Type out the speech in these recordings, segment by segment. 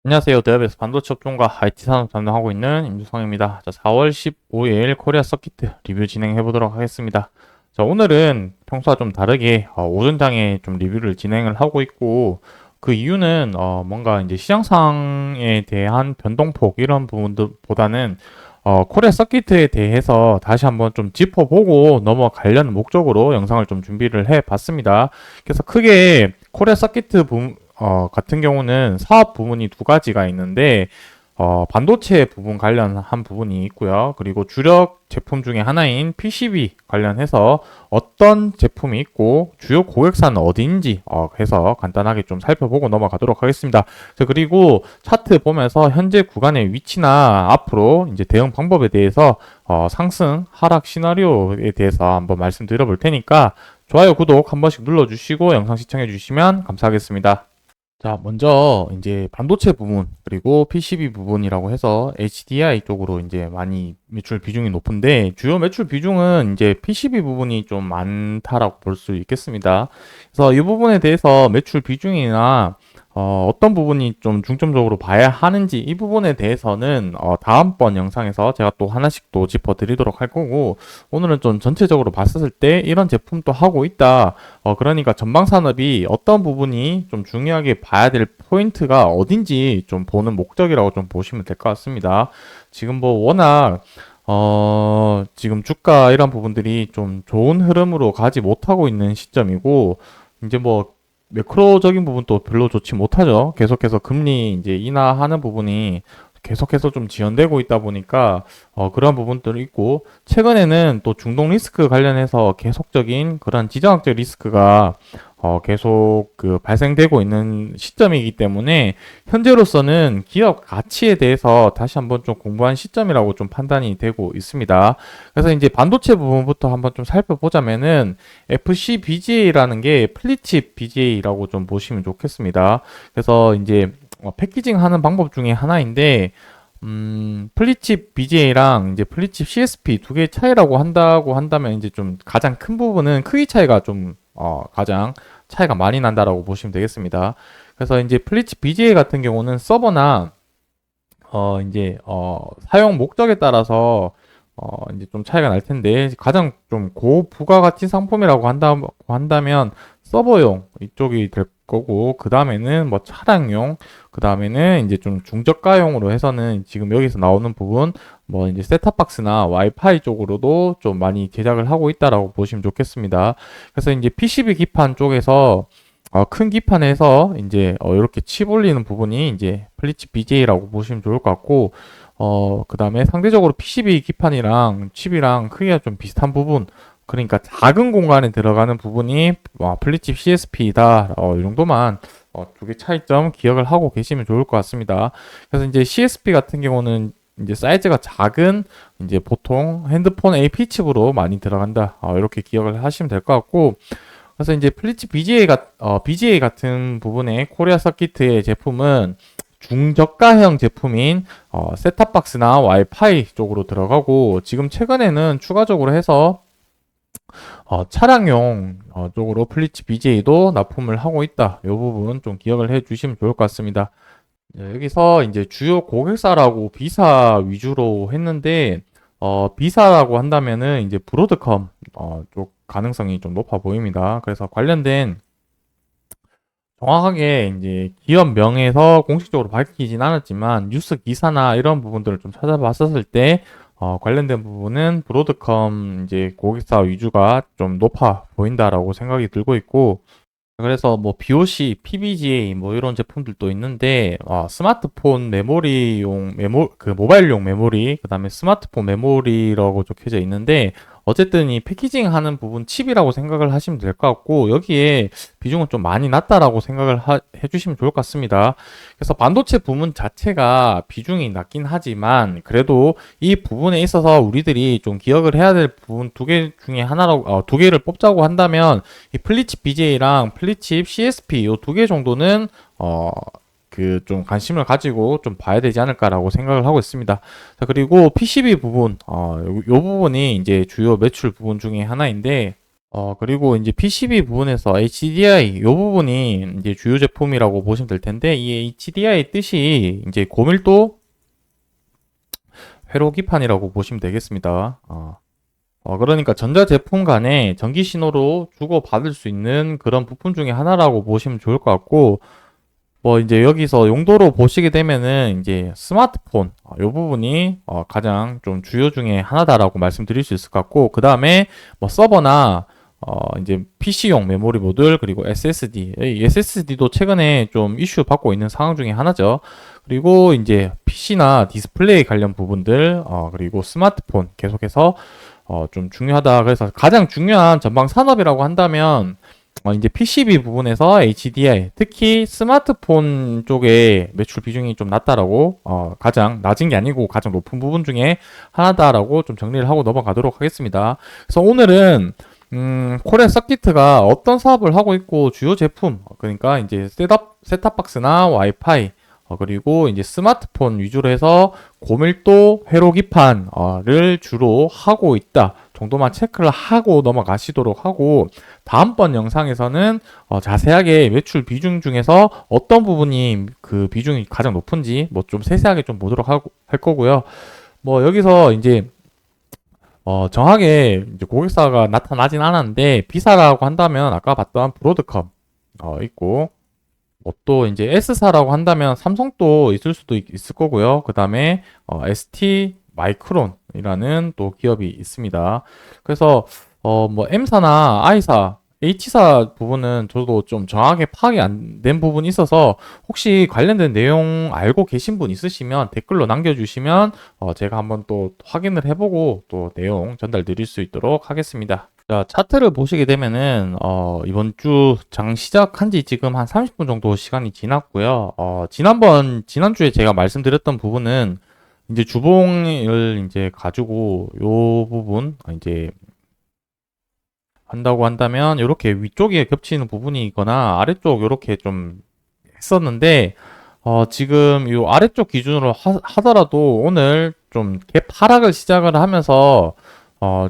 안녕하세요. 대업에서 반도체 업종과 IT 산업 담당하고 있는 임주성입니다. 자, 4월 15일 코리아 서키트 리뷰 진행해 보도록 하겠습니다. 자, 오늘은 평소와 좀 다르게 오전장에 좀 리뷰를 진행을 하고 있고, 그 이유는 뭔가 이제 시장상에 대한 변동폭 이런 부분들보다는 코리아 서키트에 대해서 다시 한번 좀 짚어보고 넘어가려는 목적으로 영상을 좀 준비를 해 봤습니다. 그래서 크게 코리아 서키트 같은 경우는 사업 부문이 두 가지가 있는데, 반도체 부분 관련한 부분이 있고요. 그리고 주력 제품 중에 하나인 PCB 관련해서 어떤 제품이 있고 주요 고객사는 어디인지 해서 간단하게 좀 살펴보고 넘어가도록 하겠습니다. 자, 그리고 차트 보면서 현재 구간의 위치나 앞으로 이제 대응 방법에 대해서 상승, 하락 시나리오에 대해서 한번 말씀드려 볼 테니까 좋아요, 구독 한 번씩 눌러주시고 영상 시청해 주시면 감사하겠습니다. 자, 먼저 이제 반도체 부분 그리고 PCB 부분이라고 해서 HDI 쪽으로 이제 많이 매출 비중이 높은데, 주요 매출 비중은 이제 PCB 부분이 좀 많다라고 볼 수 있겠습니다. 그래서 이 부분에 대해서 매출 비중이나 어떤 부분이 좀 중점적으로 봐야 하는지 이 부분에 대해서는 다음번 영상에서 제가 또 하나씩 또 짚어드리도록 할 거고, 오늘은 좀 전체적으로 봤을 때 이런 제품도 하고 있다. 그러니까 전방 산업이 어떤 부분이 좀 중요하게 봐야 될 포인트가 어딘지 좀 보는 목적이라고 좀 보시면 될 것 같습니다. 지금 뭐 워낙 지금 주가 이런 부분들이 좀 좋은 흐름으로 가지 못하고 있는 시점이고, 이제 뭐 매크로적인 부분도 별로 좋지 못하죠. 계속해서 금리 이제 인하하는 부분이 계속해서 좀 지연되고 있다 보니까 그런 부분들이 있고, 최근에는 또 중동 리스크 관련해서 계속적인 그런 지정학적 리스크가 계속 그 발생되고 있는 시점이기 때문에 현재로서는 기업 가치에 대해서 다시 한번 좀 공부한 시점이라고 좀 판단이 되고 있습니다. 그래서 이제 반도체 부분부터 한번 좀 살펴보자면은 FCBGA라는 게 플리칩 BGA라고 좀 보시면 좋겠습니다. 그래서 이제 패키징 하는 방법 중에 하나인데, 플리칩 BGA랑 이제 플리칩 CSP 두 개의 차이라고 한다면 이제 좀 가장 큰 부분은 크기 차이가 좀 가장 차이가 많이 난다라고 보시면 되겠습니다. 그래서 이제 플리칩 BGA 같은 경우는 서버나 이제 사용 목적에 따라서 이제 좀 차이가 날 텐데, 가장 좀 고부가가치 상품이라고 한다면 서버용 이쪽이 될 거고, 그 다음에는 뭐 차량용, 그 다음에는 이제 좀 중저가용으로 해서는 지금 여기서 나오는 부분, 뭐 이제 셋탑박스나 와이파이 쪽으로도 좀 많이 제작을 하고 있다라고 보시면 좋겠습니다. 그래서 이제 PCB 기판 쪽에서 큰 기판에서 이제 이렇게 칩 올리는 부분이 이제 플리치 BJ라고 보시면 좋을 것 같고, 그 다음에 상대적으로 PCB 기판이랑 칩이랑 크기가 좀 비슷한 부분, 그러니까 작은 공간에 들어가는 부분이 플리칩 CSP다. 이 정도만 두 개 차이점 기억을 하고 계시면 좋을 것 같습니다. 그래서 이제 CSP 같은 경우는 이제 사이즈가 작은 이제 보통 핸드폰 AP 칩으로 많이 들어간다. 이렇게 기억을 하시면 될 것 같고, 그래서 이제 플리치 BGA 같은 부분의 코리아 서키트의 제품은 중저가형 제품인 셋탑박스나 와이파이 쪽으로 들어가고, 지금 최근에는 추가적으로 해서 차량용 쪽으로 플리치 BJ도 납품을 하고 있다. 이 부분 좀 기억을 해 주시면 좋을 것 같습니다. 네, 여기서 이제 주요 고객사라고 비사 위주로 했는데, 비사라고 한다면은 이제 브로드컴 쪽 가능성이 좀 높아 보입니다. 그래서 관련된 정확하게 이제 기업명에서 공식적으로 밝히진 않았지만 뉴스 기사나 이런 부분들을 좀 찾아봤었을 때 관련된 부분은 브로드컴 이제 고객사 위주가 좀 높아 보인다라고 생각이 들고 있고, 그래서 뭐 BOC, PBGA 뭐 이런 제품들도 있는데, 스마트폰 메모리용 그 모바일용 메모리, 그다음에 스마트폰 메모리라고 적혀져 있는데, 어쨌든 이 패키징 하는 부분 칩이라고 생각을 하시면 될 것 같고, 여기에 비중은 좀 많이 낮다라고 생각을 해주시면 좋을 것 같습니다. 그래서 반도체 부문 자체가 비중이 낮긴 하지만, 그래도 이 부분에 있어서 우리들이 좀 기억을 해야 될 부분 두 개 중에 하나라고, 두 개를 뽑자고 한다면 이 플리칩 BJ랑 플리칩 CSP 요 두 개 정도는 그 좀 관심을 가지고 좀 봐야 되지 않을까라고 생각을 하고 있습니다. 자, 그리고 PCB 부분, 요 부분이 이제 주요 매출 부분 중에 하나인데, 그리고 이제 PCB 부분에서 HDI 이 부분이 이제 주요 제품이라고 보시면 될 텐데, 이 HDI 뜻이 이제 고밀도 회로기판이라고 보시면 되겠습니다. 그러니까 전자제품 간에 전기 신호로 주고받을 수 있는 그런 부품 중에 하나라고 보시면 좋을 것 같고, 뭐 이제 여기서 용도로 보시게 되면은 이제 스마트폰 요 부분이 가장 좀 주요 중에 하나다라고 말씀드릴 수 있을 것 같고, 그 다음에 뭐 서버나 이제 PC용 메모리 모듈, 그리고 SSD. 이 SSD도 최근에 좀 이슈 받고 있는 상황 중에 하나죠. 그리고 이제 PC나 디스플레이 관련 부분들, 그리고 스마트폰 계속해서 좀 중요하다. 그래서 가장 중요한 전방 산업이라고 한다면 이제 PCB 부분에서 HDI, 특히 스마트폰 쪽에 매출 비중이 좀 낮다라고, 가장 낮은 게 아니고 가장 높은 부분 중에 하나다라고 좀 정리를 하고 넘어가도록 하겠습니다. 그래서 오늘은 코리아 서키트가 어떤 사업을 하고 있고 주요 제품, 그러니까 이제 셋탑박스나 와이파이, 그리고 이제 스마트폰 위주로 해서 고밀도 회로 기판을 주로 하고 있다 정도만 체크를 하고 넘어가시도록 하고, 다음번 영상에서는 자세하게 매출 비중 중에서 어떤 부분이 그 비중이 가장 높은지 뭐 좀 세세하게 좀 보도록 할 거고요. 뭐 여기서 이제 정확하게 이제 고객사가 나타나진 않았는데, B사라고 한다면 아까 봤던 브로드컴 있고, 뭐 또 이제 S사라고 한다면 삼성도 있을 수도 있을 거고요. 그 다음에 ST 마이크론이라는 또 기업이 있습니다. 그래서 뭐 M사나 I사, H사 부분은 저도 좀 정확하게 파악이 안 된 부분이 있어서, 혹시 관련된 내용 알고 계신 분 있으시면 댓글로 남겨주시면 제가 한번 또 확인을 해보고 또 내용 전달 드릴 수 있도록 하겠습니다. 자, 차트를 보시게 되면은 이번 주 장 시작한 지 지금 한 30분 정도 시간이 지났고요. 지난주에 제가 말씀드렸던 부분은 이제 주봉을 이제 가지고 요 부분 이제 한다고 한다면 이렇게 위쪽에 겹치는 부분이 있거나 아래쪽 이렇게 좀 했었는데, 지금 이 아래쪽 기준으로 하더라도 오늘 좀 갭하락을 시작을 하면서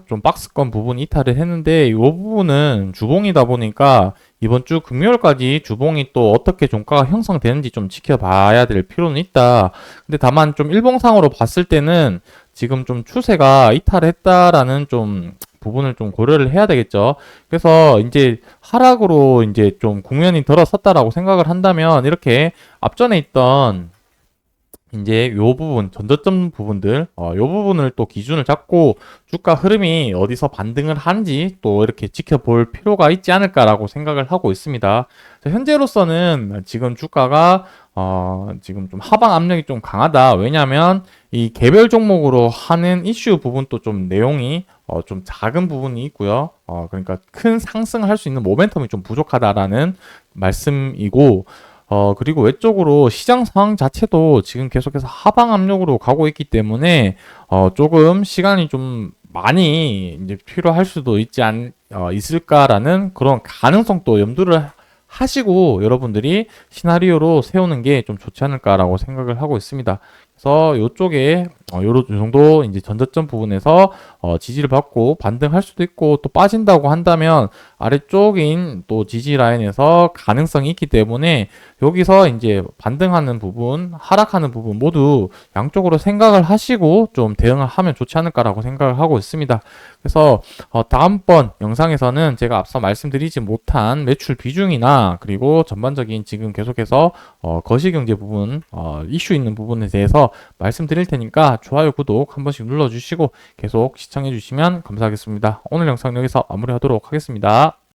좀 박스권 부분 이탈을 했는데, 이 부분은 주봉이다 보니까 이번 주 금요일까지 주봉이 또 어떻게 종가가 형성되는지 좀 지켜봐야 될 필요는 있다. 근데 다만 좀 일봉상으로 봤을 때는 지금 좀 추세가 이탈했다라는 좀 부분을 좀 고려를 해야 되겠죠. 그래서 이제 하락으로 이제 좀 국면이 들어섰다라고 생각을 한다면, 이렇게 앞전에 있던 이제 요 부분, 전저점 부분들, 요 부분을 또 기준을 잡고 주가 흐름이 어디서 반등을 하는지 또 이렇게 지켜볼 필요가 있지 않을까라고 생각을 하고 있습니다. 현재로서는 지금 주가가 지금 좀 하방 압력이 좀 강하다. 왜냐하면 이 개별 종목으로 하는 이슈 부분도 좀 내용이 좀 작은 부분이 있고요. 그러니까 큰 상승을 할 수 있는 모멘텀이 좀 부족하다라는 말씀이고, 그리고 외적으로 시장 상황 자체도 지금 계속해서 하방 압력으로 가고 있기 때문에, 조금 시간이 좀 많이 이제 필요할 수도 있을까라는 그런 가능성도 염두를 하시고 여러분들이 시나리오로 세우는 게 좀 좋지 않을까라고 생각을 하고 있습니다. 그래서 이쪽에 요 정도 이제 전저점 부분에서 지지를 받고 반등할 수도 있고, 또 빠진다고 한다면 아래쪽인 또 지지 라인에서 가능성이 있기 때문에, 여기서 이제 반등하는 부분, 하락하는 부분 모두 양쪽으로 생각을 하시고 좀 대응을 하면 좋지 않을까라고 생각을 하고 있습니다. 그래서 다음번 영상에서는 제가 앞서 말씀드리지 못한 매출 비중이나, 그리고 전반적인 지금 계속해서 거시경제 부분, 이슈 있는 부분에 대해서 말씀드릴 테니까 좋아요, 구독 한 번씩 눌러주시고 계속 시청해 주시면 감사하겠습니다. 오늘 영상 여기서 마무리하도록 하겠습니다.